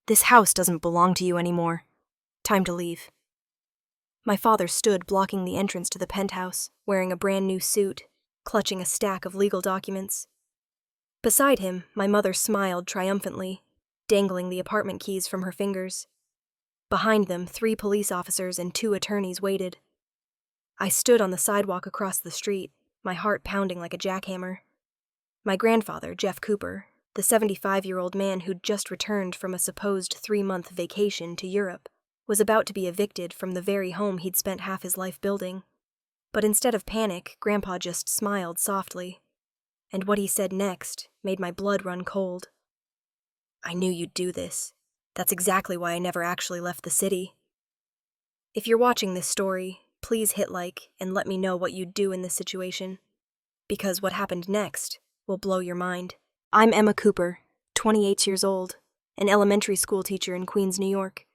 This house doesn't belong to you anymore. Time to leave." My father stood blocking the entrance to the penthouse, wearing a brand new suit, clutching a stack of legal documents. Beside him, my mother smiled triumphantly, dangling the apartment keys from her fingers. Behind them, 3 police officers and 2 attorneys waited. I stood on the sidewalk across the street, my heart pounding like a jackhammer. My grandfather, Jeff Cooper, the 75-year-old man who'd just returned from a supposed 3-month vacation to Europe, was about to be evicted from the very home he'd spent half his life building. But instead of panic, Grandpa just smiled softly. And what he said next made my blood run cold. "I knew you'd do this. That's exactly why I never actually left the city." If you're watching this story, please hit like and let me know what you'd do in this situation. Because what happened next will blow your mind. I'm Emma Cooper, 28 years old, an elementary school teacher in Queens, New York.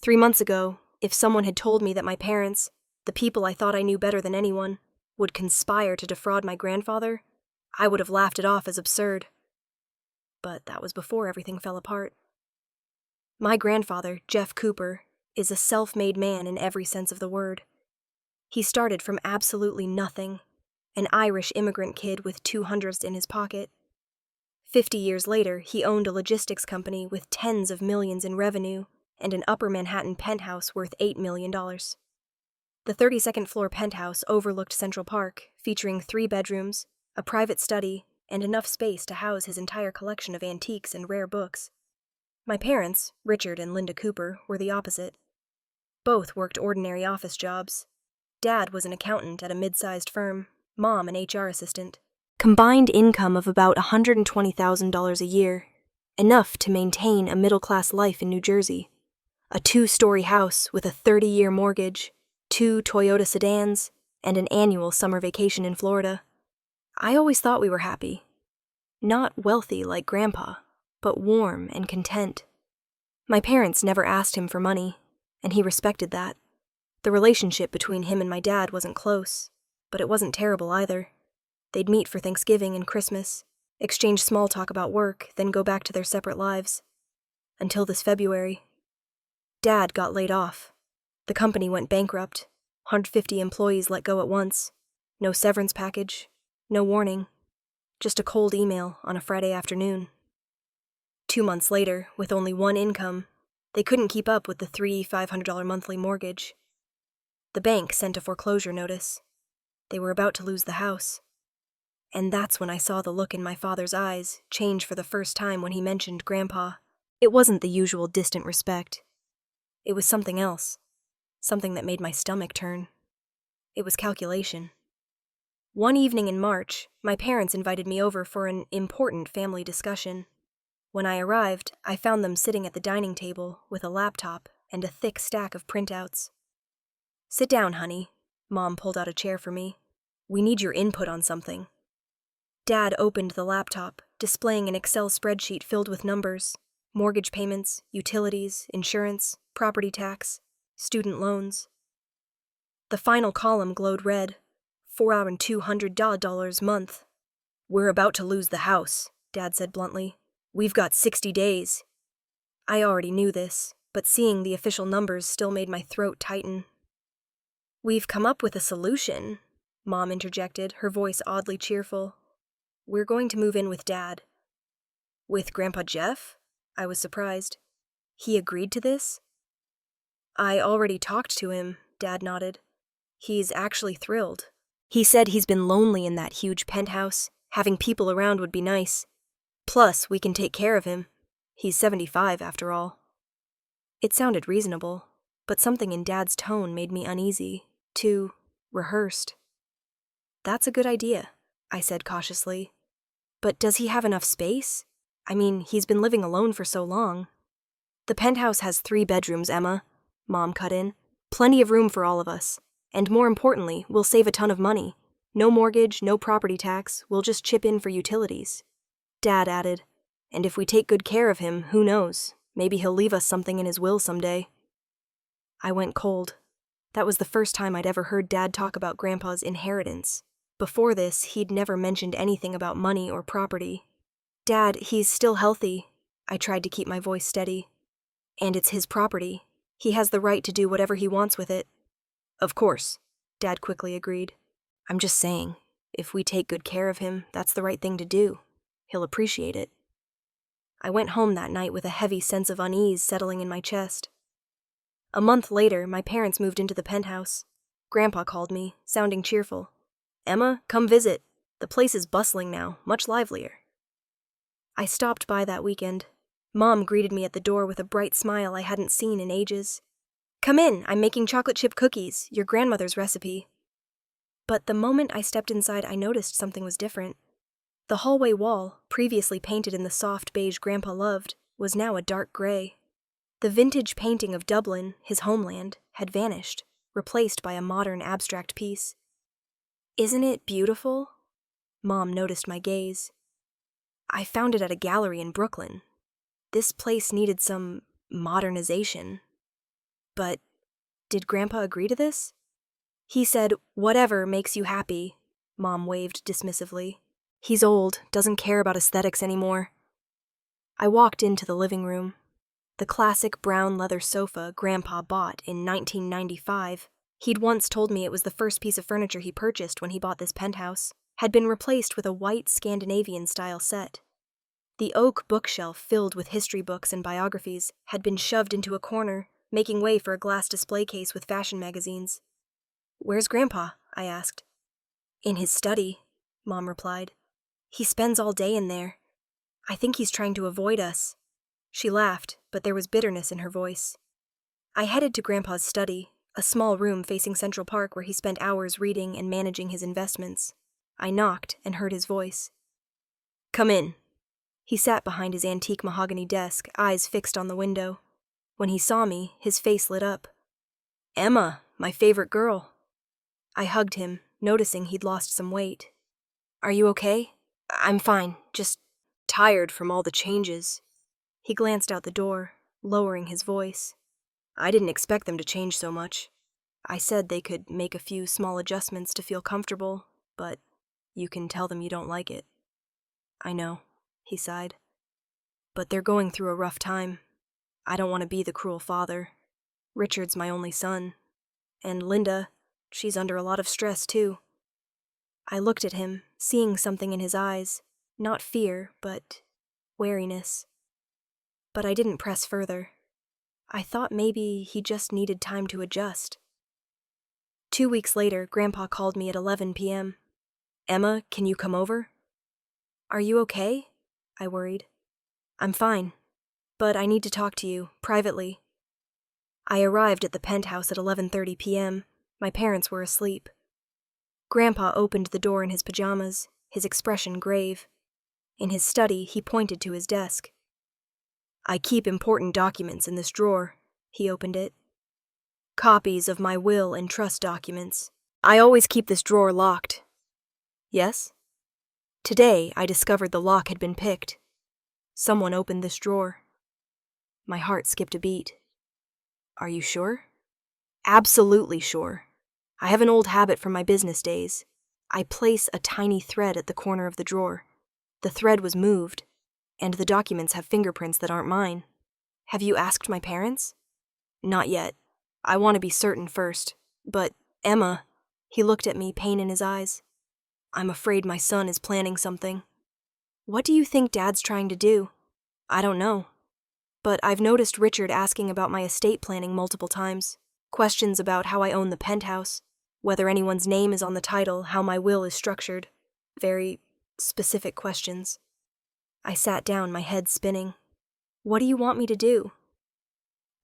3 months ago, if someone had told me that my parents, the people I thought I knew better than anyone, would conspire to defraud my grandfather, I would have laughed it off as absurd. But that was before everything fell apart. My grandfather, Jeff Cooper, is a self-made man in every sense of the word. He started from absolutely nothing, an Irish immigrant kid with 200s in his pocket. 50 years later, he owned a logistics company with tens of millions in revenue and an Upper Manhattan penthouse worth $8 million. The 32nd floor penthouse overlooked Central Park, featuring 3 bedrooms, a private study, and enough space to house his entire collection of antiques and rare books. My parents, Richard and Linda Cooper, were the opposite. Both worked ordinary office jobs. Dad was an accountant at a mid-sized firm, Mom an HR assistant. Combined income of about $120,000 a year, enough to maintain a middle-class life in New Jersey. A 2-story house with a 30-year mortgage, 2 Toyota sedans, and an annual summer vacation in Florida. I always thought we were happy. Not wealthy like Grandpa, but warm and content. My parents never asked him for money, and he respected that. The relationship between him and my dad wasn't close, but it wasn't terrible either. They'd meet for Thanksgiving and Christmas, exchange small talk about work, then go back to their separate lives. Until this February. Dad got laid off. The company went bankrupt. 150 employees let go at once. No severance package. No warning. Just a cold email on a Friday afternoon. 2 months later, with only one income, they couldn't keep up with the $3,500 monthly mortgage. The bank sent a foreclosure notice. They were about to lose the house. And that's when I saw the look in my father's eyes change for the first time when he mentioned Grandpa. It wasn't the usual distant respect. It was something else. Something that made my stomach turn. It was calculation. One evening in March, my parents invited me over for an important family discussion. When I arrived, I found them sitting at the dining table with a laptop and a thick stack of printouts. "Sit down, honey." Mom pulled out a chair for me. "We need your input on something." Dad opened the laptop, displaying an Excel spreadsheet filled with numbers, mortgage payments, utilities, insurance, property tax, student loans. The final column glowed red, $4,200 a month. "We're about to lose the house," Dad said bluntly. "We've got 60 days. I already knew this, but seeing the official numbers still made my throat tighten. "We've come up with a solution," Mom interjected, her voice oddly cheerful. "We're going to move in with Dad." "With Grandpa Jeff?" I was surprised. "He agreed to this?" "I already talked to him," Dad nodded. "He's actually thrilled. He said he's been lonely in that huge penthouse. Having people around would be nice. Plus, we can take care of him. He's 75 after all." It sounded reasonable, but something in Dad's tone made me uneasy, too rehearsed. "That's a good idea," I said cautiously. "But does he have enough space? I mean, he's been living alone for so long." "The penthouse has 3 bedrooms, Emma," Mom cut in. "Plenty of room for all of us. And more importantly, we'll save a ton of money. No mortgage, no property tax, we'll just chip in for utilities." Dad added, "And if we take good care of him, who knows? Maybe he'll leave us something in his will someday." I went cold. That was the first time I'd ever heard Dad talk about Grandpa's inheritance. Before this, he'd never mentioned anything about money or property. "Dad, he's still healthy." I tried to keep my voice steady. And it's his property. He has the right to do whatever he wants with it. Of course, Dad quickly agreed. I'm just saying, if we take good care of him, that's the right thing to do. He'll appreciate it. I went home that night with a heavy sense of unease settling in my chest. A month later, my parents moved into the penthouse. Grandpa called me, sounding cheerful. Emma, come visit. The place is bustling now, much livelier. I stopped by that weekend. Mom greeted me at the door with a bright smile I hadn't seen in ages. Come in, I'm making chocolate chip cookies, your grandmother's recipe. But the moment I stepped inside, I noticed something was different. The hallway wall, previously painted in the soft beige Grandpa loved, was now a dark gray. The vintage painting of Dublin, his homeland, had vanished, replaced by a modern abstract piece. Isn't it beautiful? Mom noticed my gaze. I found it at a gallery in Brooklyn. This place needed some modernization. But did Grandpa agree to this? He said, whatever makes you happy, Mom waved dismissively. He's old, doesn't care about aesthetics anymore. I walked into the living room. The classic brown leather sofa Grandpa bought in 1995, he'd once told me it was the first piece of furniture he purchased when he bought this penthouse, had been replaced with a white Scandinavian-style set. The oak bookshelf filled with history books and biographies had been shoved into a corner, making way for a glass display case with fashion magazines. Where's Grandpa? I asked. In his study, Mom replied. He spends all day in there. I think he's trying to avoid us. She laughed, but there was bitterness in her voice. I headed to Grandpa's study, a small room facing Central Park where he spent hours reading and managing his investments. I knocked and heard his voice. Come in. He sat behind his antique mahogany desk, eyes fixed on the window. When he saw me, his face lit up. Emma, my favorite girl. I hugged him, noticing he'd lost some weight. Are you okay? I'm fine, just tired from all the changes. He glanced out the door, lowering his voice. I didn't expect them to change so much. I said they could make a few small adjustments to feel comfortable, but you can tell them you don't like it. I know, he sighed. But they're going through a rough time. I don't want to be the cruel father. Richard's my only son. And Linda, she's under a lot of stress too. I looked at him, seeing something in his eyes, not fear, but wariness. But I didn't press further. I thought maybe he just needed time to adjust. 2 weeks later, Grandpa called me at 11 p.m. Emma, can you come over? Are you okay? I worried. I'm fine, but I need to talk to you, privately. I arrived at the penthouse at 11:30 p.m. My parents were asleep. Grandpa opened the door in his pajamas, his expression grave. In his study, he pointed to his desk. I keep important documents in this drawer. He opened it. Copies of my will and trust documents. I always keep this drawer locked. Yes? Today, I discovered the lock had been picked. Someone opened this drawer. My heart skipped a beat. Are you sure? Absolutely sure. I have an old habit from my business days. I place a tiny thread at the corner of the drawer. The thread was moved, and the documents have fingerprints that aren't mine. Have you asked my parents? Not yet. I want to be certain first. But, Emma, he looked at me, pain in his eyes. I'm afraid my son is planning something. What do you think Dad's trying to do? I don't know. But I've noticed Richard asking about my estate planning multiple times. Questions about how I own the penthouse, whether anyone's name is on the title, how my will is structured. Very specific questions. I sat down, my head spinning. What do you want me to do?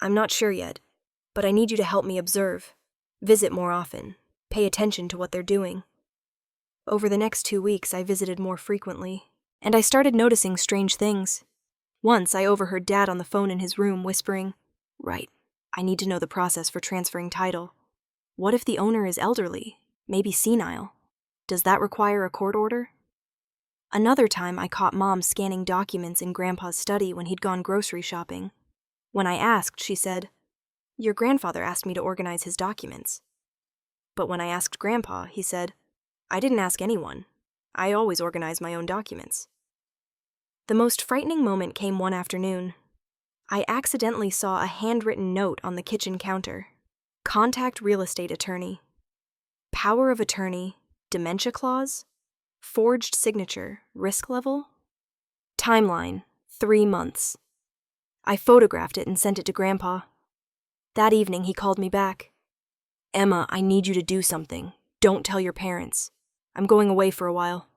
I'm not sure yet, but I need you to help me observe, visit more often, pay attention to what they're doing. Over the next 2 weeks, I visited more frequently, and I started noticing strange things. Once, I overheard Dad on the phone in his room whispering, Right, I need to know the process for transferring title. What if the owner is elderly, maybe senile? Does that require a court order? Another time, I caught Mom scanning documents in Grandpa's study when he'd gone grocery shopping. When I asked, she said, Your grandfather asked me to organize his documents. But when I asked Grandpa, he said, I didn't ask anyone. I always organize my own documents. The most frightening moment came one afternoon. I accidentally saw a handwritten note on the kitchen counter. Contact real estate attorney. Power of attorney, dementia clause, forged signature, risk level. Timeline, 3 months. I photographed it and sent it to Grandpa. That evening, he called me back. "Emma, I need you to do something. Don't tell your parents. I'm going away for a while."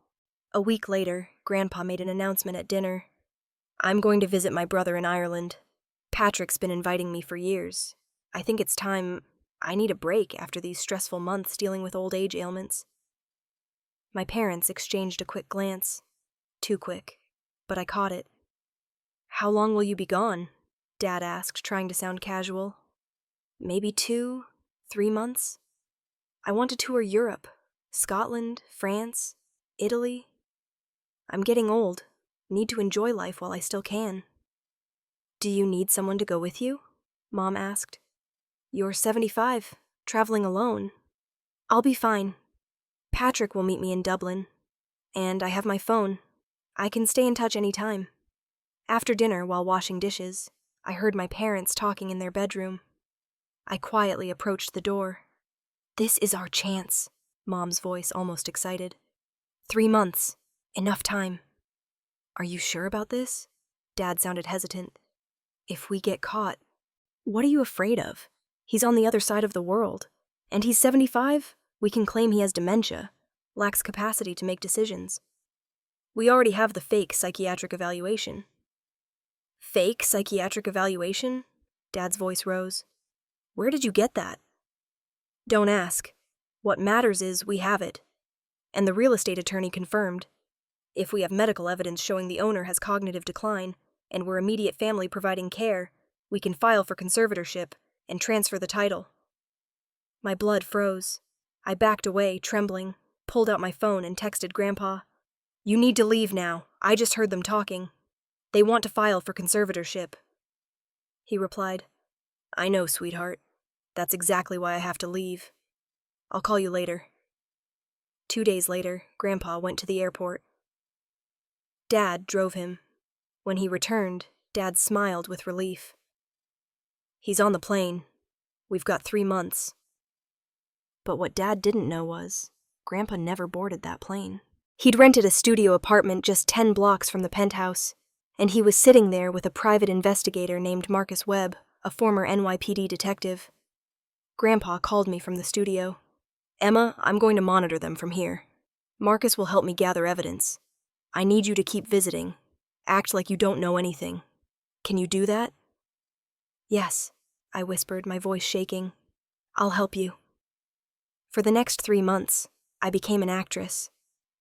A week later, Grandpa made an announcement at dinner. "I'm going to visit my brother in Ireland. Patrick's been inviting me for years. I think it's time. I need a break after these stressful months dealing with old age ailments." My parents exchanged a quick glance. Too quick, but I caught it. "How long will you be gone?" Dad asked, trying to sound casual. "Maybe 2, 3 months. I want to tour Europe, Scotland, France, Italy. I'm getting old. Need to enjoy life while I still can." "Do you need someone to go with you?" Mom asked. "You're 75, traveling alone." "I'll be fine. Patrick will meet me in Dublin. And I have my phone. I can stay in touch any time." After dinner, while washing dishes, I heard my parents talking in their bedroom. I quietly approached the door. "This is our chance," Mom's voice almost excited. 3 months. Enough time." "Are you sure about this?" Dad sounded hesitant. "If we get caught, what are you afraid of? He's on the other side of the world. And he's 75? We can claim he has dementia, lacks capacity to make decisions. We already have the fake psychiatric evaluation." "Fake psychiatric evaluation?" Dad's voice rose. "Where did you get that?" "Don't ask. What matters is we have it. And the real estate attorney confirmed. If we have medical evidence showing the owner has cognitive decline, and we're immediate family providing care, we can file for conservatorship and transfer the title." My blood froze. I backed away, trembling, pulled out my phone and texted Grandpa. "You need to leave now. I just heard them talking. They want to file for conservatorship." He replied, "I know, sweetheart. That's exactly why I have to leave. I'll call you later." 2 days later, Grandpa went to the airport. Dad drove him. When he returned, Dad smiled with relief. "He's on the plane. We've got 3 months." But what Dad didn't know was, Grandpa never boarded that plane. He'd rented a studio apartment just 10 blocks from the Penthouse, and he was sitting there with a private investigator named Marcus Webb, a former NYPD detective. Grandpa called me from the studio. "Emma, I'm going to monitor them from here. Marcus will help me gather evidence. I need you to keep visiting. Act like you don't know anything. Can you do that?" "Yes," I whispered, my voice shaking. "I'll help you." For the next 3 months, I became an actress.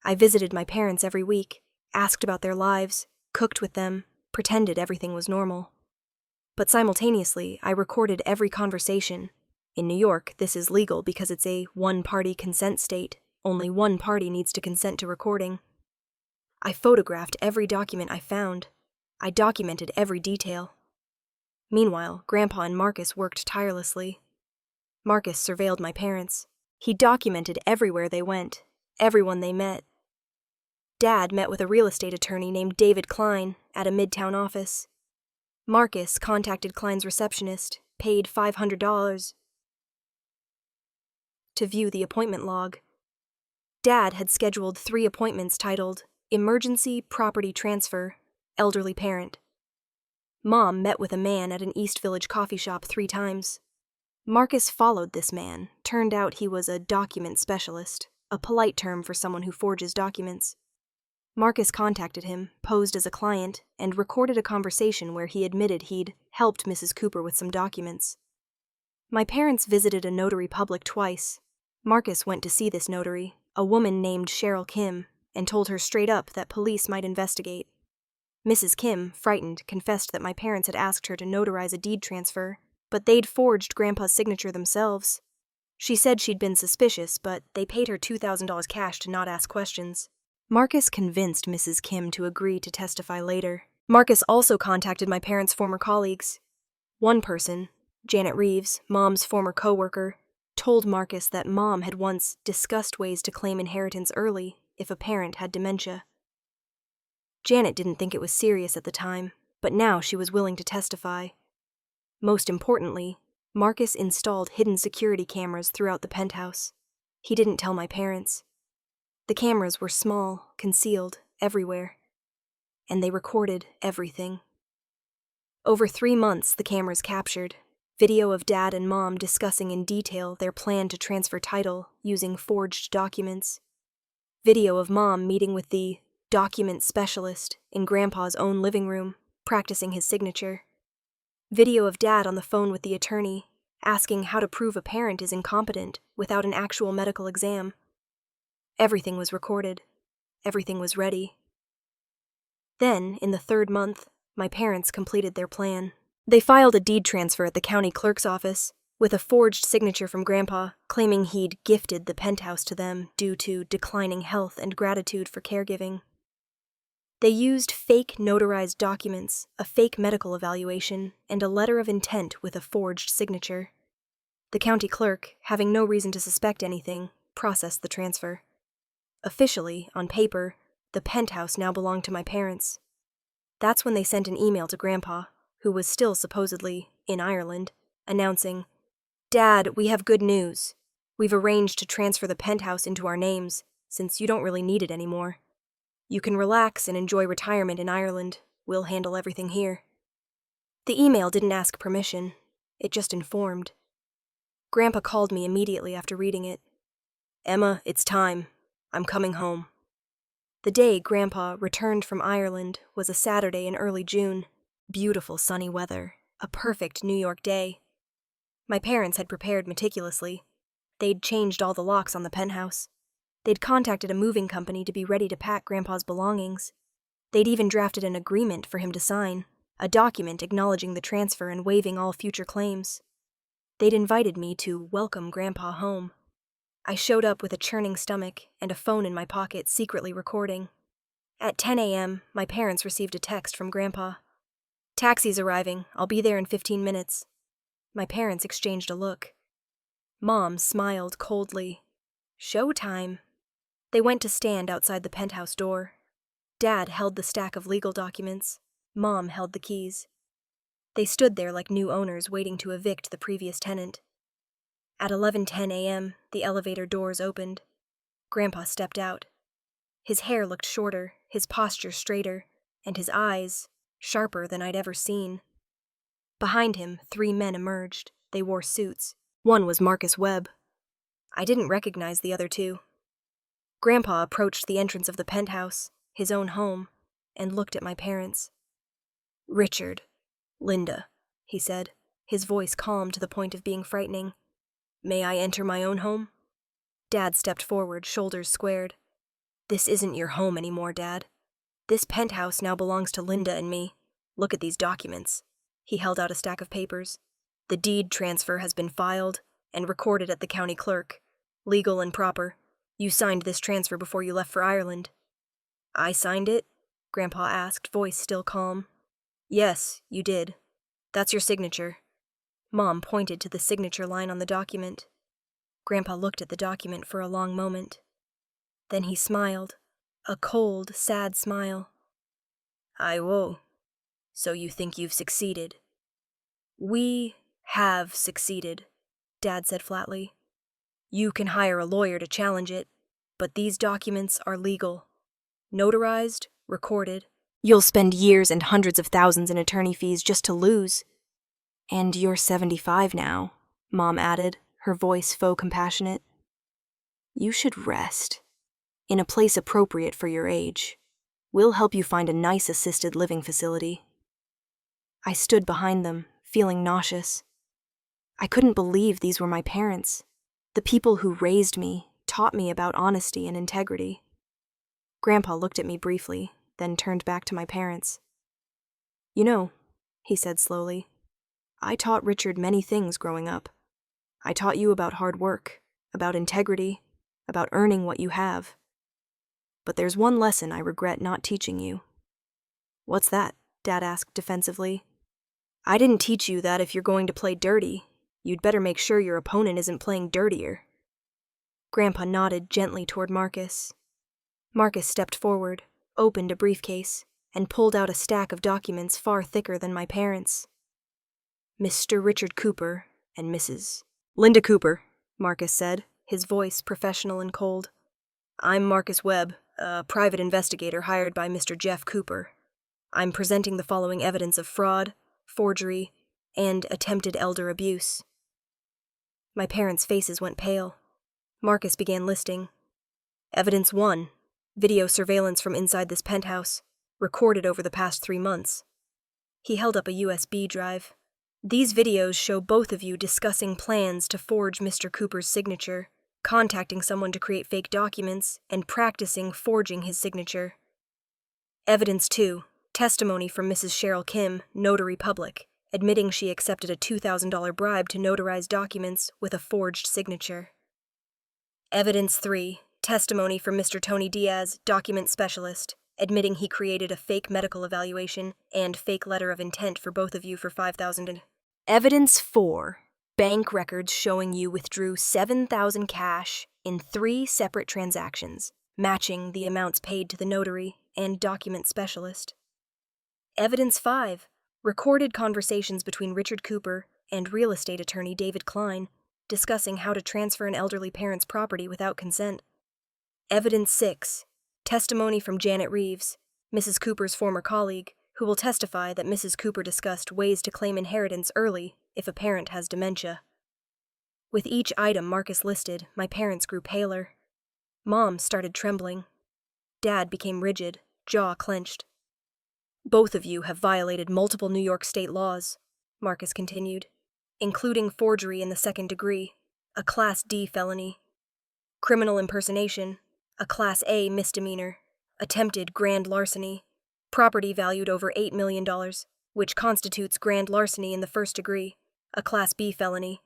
I visited my parents every week, asked about their lives, cooked with them, pretended everything was normal. But simultaneously, I recorded every conversation. In New York, this is legal because it's a one-party consent state. Only one party needs to consent to recording. I photographed every document I found. I documented every detail. Meanwhile, Grandpa and Marcus worked tirelessly. Marcus surveilled my parents. He documented everywhere they went, everyone they met. Dad met with a real estate attorney named David Klein at a Midtown office. Marcus contacted Klein's receptionist, paid $500 to view the appointment log. Dad had scheduled 3 appointments titled Emergency Property Transfer, Elderly Parent. Mom met with a man at an East Village coffee shop 3 times. Marcus followed this man. Turned out he was a document specialist, a polite term for someone who forges documents. Marcus contacted him, posed as a client, and recorded a conversation where he admitted he'd helped Mrs. Cooper with some documents. My parents visited a notary public twice. Marcus went to see this notary, a woman named Cheryl Kim, and told her straight up that police might investigate. Mrs. Kim, frightened, confessed that my parents had asked her to notarize a deed transfer, but they'd forged Grandpa's signature themselves. She said she'd been suspicious, but they paid her $2,000 cash to not ask questions. Marcus convinced Mrs. Kim to agree to testify later. Marcus also contacted my parents' former colleagues. One person, Janet Reeves, Mom's former co-worker, told Marcus that Mom had once discussed ways to claim inheritance early if a parent had dementia. Janet didn't think it was serious at the time, but now she was willing to testify. Most importantly, Marcus installed hidden security cameras throughout the penthouse. He didn't tell my parents. The cameras were small, concealed, everywhere. And they recorded everything. Over 3 months, the cameras captured video of Dad and Mom discussing in detail their plan to transfer title using forged documents. Video of Mom meeting with the document specialist in Grandpa's own living room, practicing his signature. Video of Dad on the phone with the attorney, asking how to prove a parent is incompetent without an actual medical exam. Everything was recorded. Everything was ready. Then, in the 3rd month, my parents completed their plan. They filed a deed transfer at the county clerk's office with a forged signature from Grandpa, claiming he'd gifted the penthouse to them due to declining health and gratitude for caregiving. They used fake notarized documents, a fake medical evaluation, and a letter of intent with a forged signature. The county clerk, having no reason to suspect anything, processed the transfer. Officially, on paper, the penthouse now belonged to my parents. That's when they sent an email to Grandpa, who was still supposedly in Ireland, announcing, "Dad, we have good news. We've arranged to transfer the penthouse into our names, since you don't really need it anymore. You can relax and enjoy retirement in Ireland. We'll handle everything here." The email didn't ask permission. It just informed. Grandpa called me immediately after reading it. "Emma, it's time. I'm coming home." The day Grandpa returned from Ireland was a Saturday in early June. Beautiful sunny weather, a perfect New York day. My parents had prepared meticulously. They'd changed all the locks on the penthouse. They'd contacted a moving company to be ready to pack Grandpa's belongings. They'd even drafted an agreement for him to sign, a document acknowledging the transfer and waiving all future claims. They'd invited me to welcome Grandpa home. I showed up with a churning stomach and a phone in my pocket secretly recording. At 10 a.m., my parents received a text from Grandpa. "Taxi's arriving. I'll be there in 15 minutes. My parents exchanged a look. Mom smiled coldly. "Showtime." They went to stand outside the penthouse door. Dad held the stack of legal documents. Mom held the keys. They stood there like new owners waiting to evict the previous tenant. At 11:10 a.m., the elevator doors opened. Grandpa stepped out. His hair looked shorter, his posture straighter, and his eyes sharper than I'd ever seen. Behind him, 3 men emerged. They wore suits. One was Marcus Webb. I didn't recognize the other 2. Grandpa approached the entrance of the penthouse, his own home, and looked at my parents. "Richard, Linda," he said, his voice calm to the point of being frightening. "May I enter my own home?" Dad stepped forward, shoulders squared. "This isn't your home anymore, Dad. This penthouse now belongs to Linda and me. Look at these documents." He held out a stack of papers. "The deed transfer has been filed and recorded at the county clerk. Legal and proper. You signed this transfer before you left for Ireland." "I signed it?" Grandpa asked, voice still calm. "Yes, you did. That's your signature." Mom pointed to the signature line on the document. Grandpa looked at the document for a long moment. Then he smiled, a cold, sad smile. "I will. So you think you've succeeded?" "We have succeeded," Dad said flatly. "You can hire a lawyer to challenge it, but these documents are legal. Notarized, recorded. You'll spend years and hundreds of thousands in attorney fees just to lose." "And you're 75 now," Mom added, her voice faux compassionate. "You should rest. In a place appropriate for your age. We'll help you find a nice assisted living facility." I stood behind them, feeling nauseous. I couldn't believe these were my parents, the people who raised me, taught me about honesty and integrity. Grandpa looked at me briefly, then turned back to my parents. "You know," he said slowly, "I taught Richard many things growing up. I taught you about hard work, about integrity, about earning what you have. But there's one lesson I regret not teaching you." "What's that?" Dad asked defensively. "I didn't teach you that if you're going to play dirty, you'd better make sure your opponent isn't playing dirtier." Grandpa nodded gently toward Marcus. Marcus stepped forward, opened a briefcase, and pulled out a stack of documents far thicker than my parents'. Mr. Richard Cooper and Mrs. Linda Cooper, Marcus said, his voice professional and cold. I'm Marcus Webb, a private investigator hired by Mr. Jeff Cooper. I'm presenting the following evidence of fraud, forgery, and attempted elder abuse. My parents' faces went pale. Marcus began listing. Evidence 1. Video surveillance from inside this penthouse, recorded over the past 3 months. He held up a USB drive. These videos show both of you discussing plans to forge Mr. Cooper's signature, contacting someone to create fake documents, and practicing forging his signature. Evidence 2. Testimony from Mrs. Cheryl Kim, notary public, admitting she accepted a $2,000 bribe to notarize documents with a forged signature. Evidence 3. Testimony from Mr. Tony Diaz, document specialist, admitting he created a fake medical evaluation and fake letter of intent for both of you for $5,000. Evidence 4. Bank records showing you withdrew $7,000 cash in 3 separate transactions, matching the amounts paid to the notary and document specialist. Evidence 5. Recorded conversations between Richard Cooper and real estate attorney David Klein, discussing how to transfer an elderly parent's property without consent. Evidence 6. Testimony from Janet Reeves, Mrs. Cooper's former colleague, who will testify that Mrs. Cooper discussed ways to claim inheritance early if a parent has dementia. With each item Marcus listed, my parents grew paler. Mom started trembling. Dad became rigid, jaw clenched. Both of you have violated multiple New York state laws, Marcus continued, including forgery in the 2nd degree, a Class D felony, criminal impersonation, a Class A misdemeanor, attempted grand larceny, property valued over $8 million, which constitutes grand larceny in the 1st degree, a Class B felony,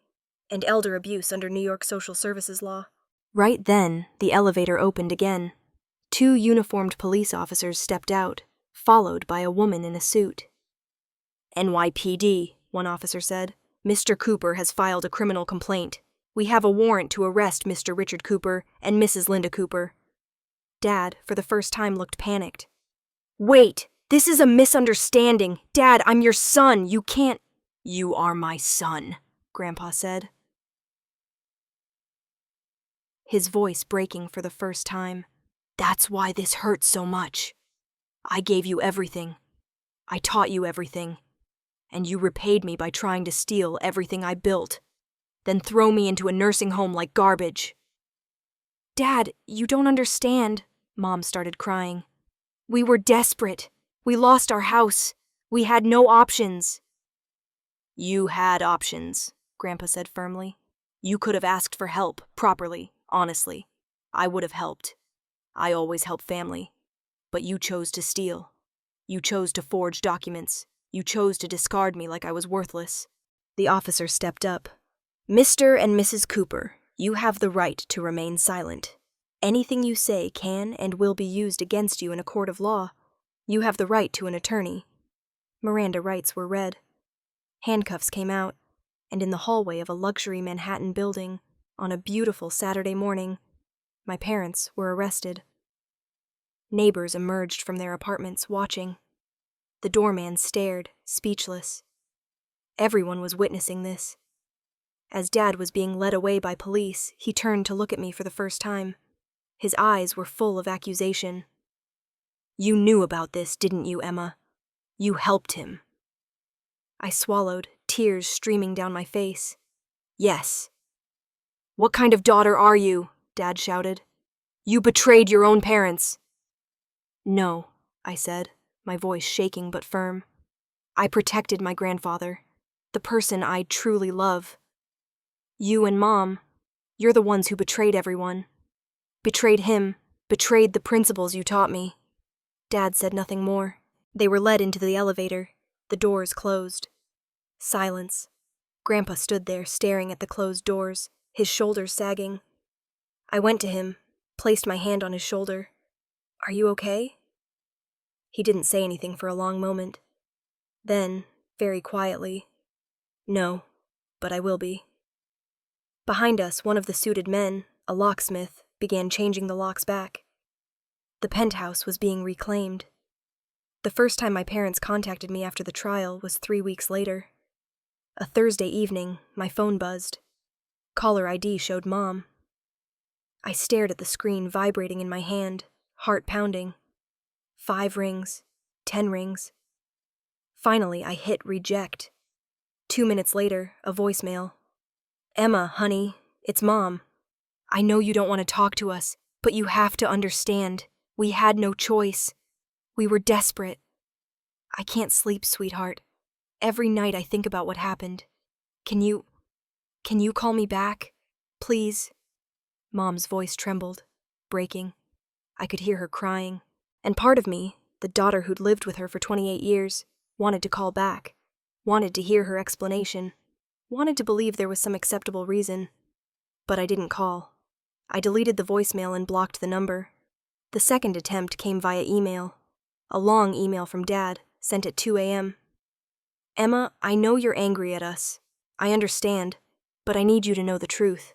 and elder abuse under New York social services law. Right then, the elevator opened again. 2 uniformed police officers stepped out, followed by a woman in a suit. NYPD, one officer said. Mr. Cooper has filed a criminal complaint. We have a warrant to arrest Mr. Richard Cooper and Mrs. Linda Cooper. Dad, for the first time, looked panicked. Wait, this is a misunderstanding. Dad, I'm your son. You can't. You are my son, Grandpa said, his voice breaking for the first time. That's why this hurts so much. I gave you everything. I taught you everything. And you repaid me by trying to steal everything I built, then throw me into a nursing home like garbage. Dad, you don't understand, Mom started crying. We were desperate. We lost our house. We had no options. You had options, Grandpa said firmly. You could have asked for help, properly, honestly. I would have helped. I always help family. But you chose to steal. You chose to forge documents. You chose to discard me like I was worthless. The officer stepped up. Mr. and Mrs. Cooper, you have the right to remain silent. Anything you say can and will be used against you in a court of law. You have the right to an attorney. Miranda rights were read. Handcuffs came out, and in the hallway of a luxury Manhattan building, on a beautiful Saturday morning, my parents were arrested. Neighbors emerged from their apartments, watching. The doorman stared, speechless. Everyone was witnessing this. As Dad was being led away by police, he turned to look at me for the first time. His eyes were full of accusation. You knew about this, didn't you, Emma? You helped him. I swallowed, tears streaming down my face. Yes. What kind of daughter are you? Dad shouted. You betrayed your own parents. No, I said, my voice shaking but firm. I protected my grandfather, the person I truly love. You and Mom, you're the ones who betrayed everyone. Betrayed him, betrayed the principles you taught me. Dad said nothing more. They were led into the elevator. The doors closed. Silence. Grandpa stood there staring at the closed doors, his shoulders sagging. I went to him, placed my hand on his shoulder. Are you okay? He didn't say anything for a long moment. Then, very quietly, no, but I will be. Behind us, one of the suited men, a locksmith, began changing the locks back. The penthouse was being reclaimed. The first time my parents contacted me after the trial was 3 weeks later. A Thursday evening, my phone buzzed. Caller ID showed Mom. I stared at the screen vibrating in my hand, heart pounding. 5 rings, 10 rings. Finally, I hit reject. 2 minutes later, a voicemail. Emma, honey, it's Mom. I know you don't want to talk to us, but you have to understand. We had no choice. We were desperate. I can't sleep, sweetheart. Every night I think about what happened. Can you call me back? Please? Mom's voice trembled, breaking. I could hear her crying. And part of me, the daughter who'd lived with her for 28 years, wanted to call back, wanted to hear her explanation, wanted to believe there was some acceptable reason. But I didn't call. I deleted the voicemail and blocked the number. The second attempt came via email. A long email from Dad, sent at 2 a.m. Emma, I know you're angry at us. I understand, but I need you to know the truth.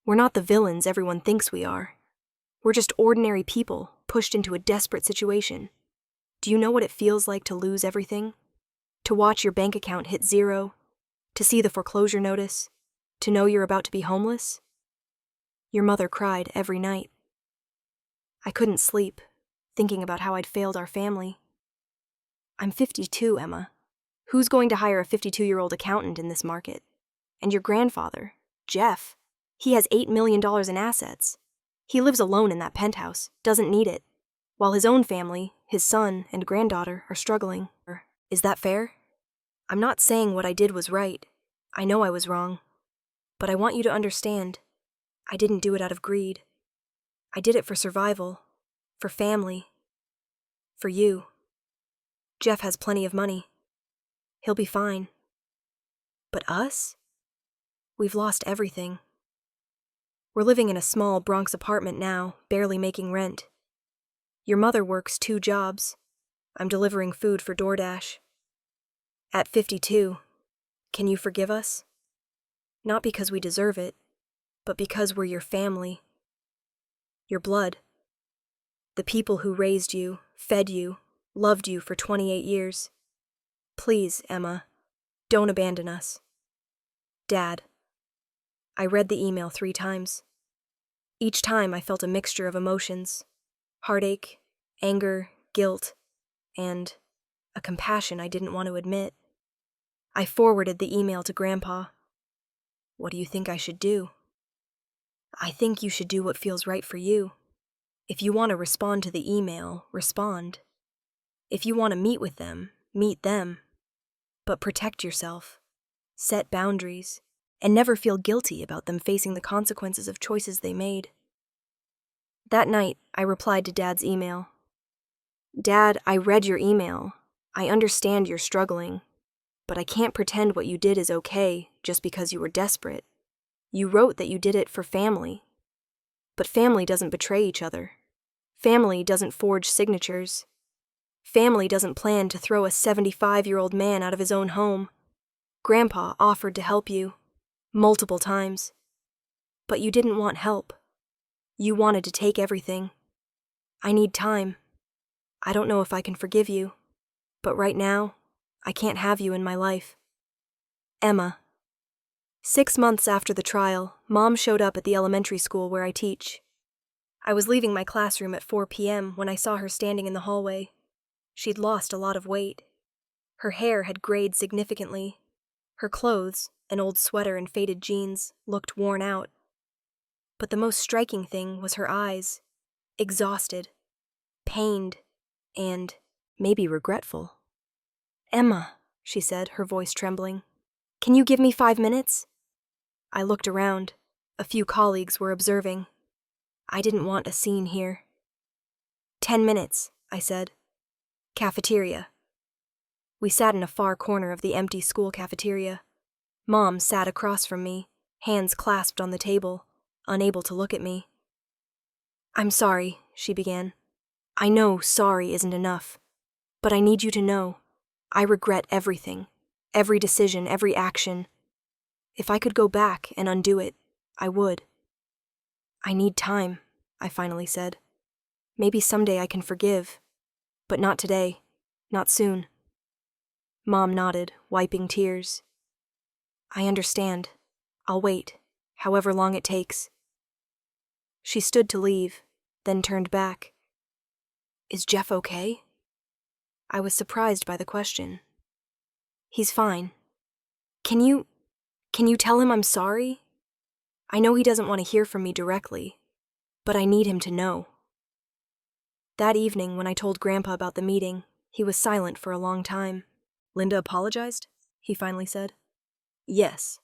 We're not the villains everyone thinks we are. We're just ordinary people pushed into a desperate situation. Do you know what it feels like to lose everything? To watch your bank account hit zero? To see the foreclosure notice? To know you're about to be homeless? Your mother cried every night. I couldn't sleep, thinking about how I'd failed our family. I'm 52, Emma. Who's going to hire a 52-year-old accountant in this market? And your grandfather, Jeff, he has $8 million in assets. He lives alone in that penthouse, doesn't need it, while his own family, his son and granddaughter, are struggling. Is that fair? I'm not saying what I did was right. I know I was wrong. But I want you to understand, I didn't do it out of greed. I did it for survival, for family, for you. Jeff has plenty of money. He'll be fine. But us? We've lost everything. We're living in a small Bronx apartment now, barely making rent. Your mother works 2 jobs. I'm delivering food for DoorDash. At 52, can you forgive us? Not because we deserve it, but because we're your family. Your blood. The people who raised you, fed you, loved you for 28 years. Please, Emma, don't abandon us. Dad. I read the email 3 times. Each time I felt a mixture of emotions. Heartache, anger, guilt, and a compassion I didn't want to admit. I forwarded the email to Grandpa. What do you think I should do? I think you should do what feels right for you. If you want to respond to the email, respond. If you want to meet with them, meet them. But protect yourself. Set boundaries. And never feel guilty about them facing the consequences of choices they made. That night, I replied to Dad's email. Dad, I read your email. I understand you're struggling. But I can't pretend what you did is okay just because you were desperate. You wrote that you did it for family. But family doesn't betray each other. Family doesn't forge signatures. Family doesn't plan to throw a 75-year-old man out of his own home. Grandpa offered to help you. Multiple times. But you didn't want help. You wanted to take everything. I need time. I don't know if I can forgive you, but right now, I can't have you in my life. Emma. 6 months after the trial, Mom showed up at the elementary school where I teach. I was leaving my classroom at 4 p.m. when I saw her standing in the hallway. She'd lost a lot of weight. Her hair had grayed significantly. Her clothes, an old sweater and faded jeans, looked worn out. But the most striking thing was her eyes, exhausted, pained, and maybe regretful. Emma, she said, her voice trembling. Can you give me 5 minutes? I looked around. A few colleagues were observing. I didn't want a scene here. 10 minutes, I said. Cafeteria. We sat in a far corner of the empty school cafeteria. Mom sat across from me, hands clasped on the table, unable to look at me. I'm sorry, she began. I know sorry isn't enough, but I need you to know, I regret everything, every decision, every action. If I could go back and undo it, I would. I need time, I finally said. Maybe someday I can forgive, but not today. Not soon. Mom nodded, wiping tears. I understand. I'll wait, however long it takes. She stood to leave, then turned back. Is Jeff okay? I was surprised by the question. He's fine. Can you tell him I'm sorry? I know he doesn't want to hear from me directly, but I need him to know. That evening, when I told Grandpa about the meeting, he was silent for a long time. Linda apologized? He finally said. Yes.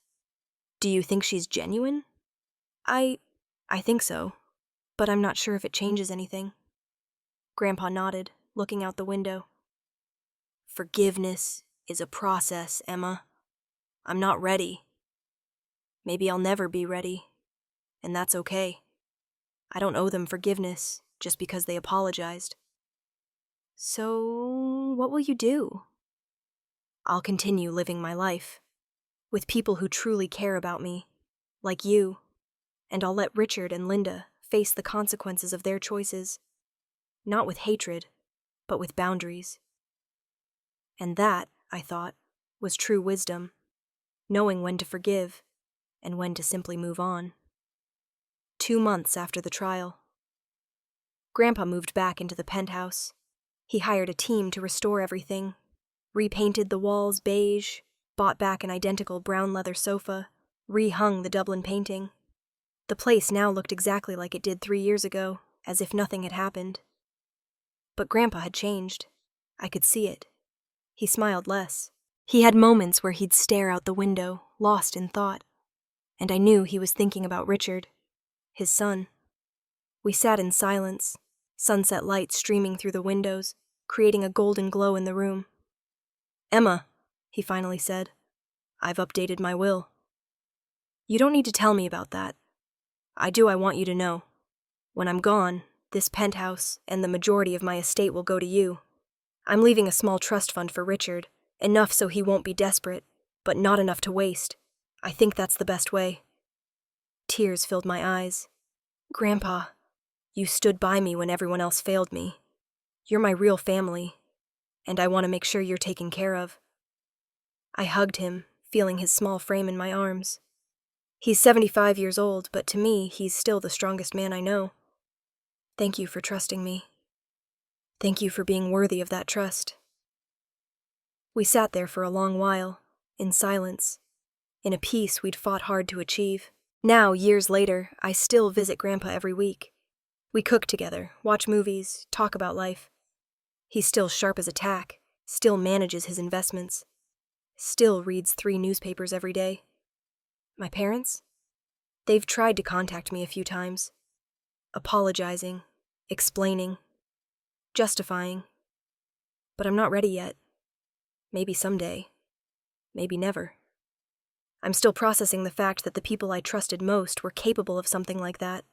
Do you think she's genuine? I think so, but I'm not sure if it changes anything. Grandpa nodded, looking out the window. Forgiveness is a process, Emma. I'm not ready. Maybe I'll never be ready, and that's okay. I don't owe them forgiveness just because they apologized. So, what will you do? I'll continue living my life, with people who truly care about me, like you, and I'll let Richard and Linda face the consequences of their choices, not with hatred, but with boundaries. And that, I thought, was true wisdom, knowing when to forgive and when to simply move on. 2 months after the trial, Grandpa moved back into the penthouse. He hired a team to restore everything, repainted the walls beige, bought back an identical brown leather sofa, rehung the Dublin painting. The place now looked exactly like it did 3 years ago, as if nothing had happened. But Grandpa had changed. I could see it. He smiled less. He had moments where he'd stare out the window, lost in thought. And I knew he was thinking about Richard, his son. We sat in silence, sunset light streaming through the windows, creating a golden glow in the room. Emma, he finally said, I've updated my will. You don't need to tell me about that. I want you to know. When I'm gone, this penthouse and the majority of my estate will go to you. I'm leaving a small trust fund for Richard, enough so he won't be desperate, but not enough to waste. I think that's the best way. Tears filled my eyes. Grandpa, you stood by me when everyone else failed me. You're my real family, and I want to make sure you're taken care of. I hugged him, feeling his small frame in my arms. He's 75 years old, but to me, he's still the strongest man I know. Thank you for trusting me. Thank you for being worthy of that trust. We sat there for a long while, in silence, in a peace we'd fought hard to achieve. Now, years later, I still visit Grandpa every week. We cook together, watch movies, talk about life. He's still sharp as a tack, still manages his investments, still reads 3 newspapers every day. My parents? They've tried to contact me a few times, apologizing, explaining, justifying. But I'm not ready yet. Maybe someday. Maybe never. I'm still processing the fact that the people I trusted most were capable of something like that.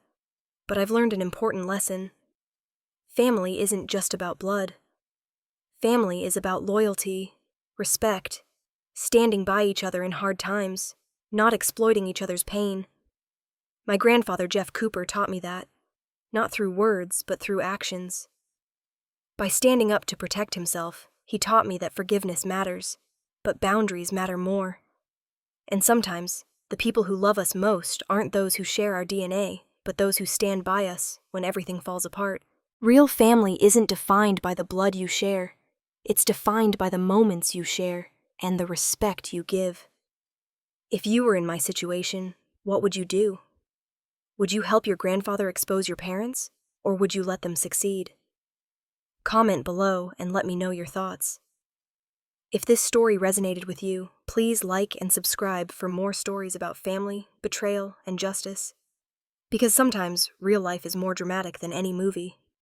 But I've learned an important lesson. Family isn't just about blood. Family is about loyalty, respect, standing by each other in hard times, not exploiting each other's pain. My grandfather, Jeff Cooper, taught me that, not through words, but through actions. By standing up to protect himself, he taught me that forgiveness matters, but boundaries matter more. And sometimes, the people who love us most aren't those who share our DNA, but those who stand by us when everything falls apart. Real family isn't defined by the blood you share. It's defined by the moments you share and the respect you give. If you were in my situation, what would you do? Would you help your grandfather expose your parents, or would you let them succeed? Comment below and let me know your thoughts. If this story resonated with you, please like and subscribe for more stories about family, betrayal, and justice. Because sometimes real life is more dramatic than any movie.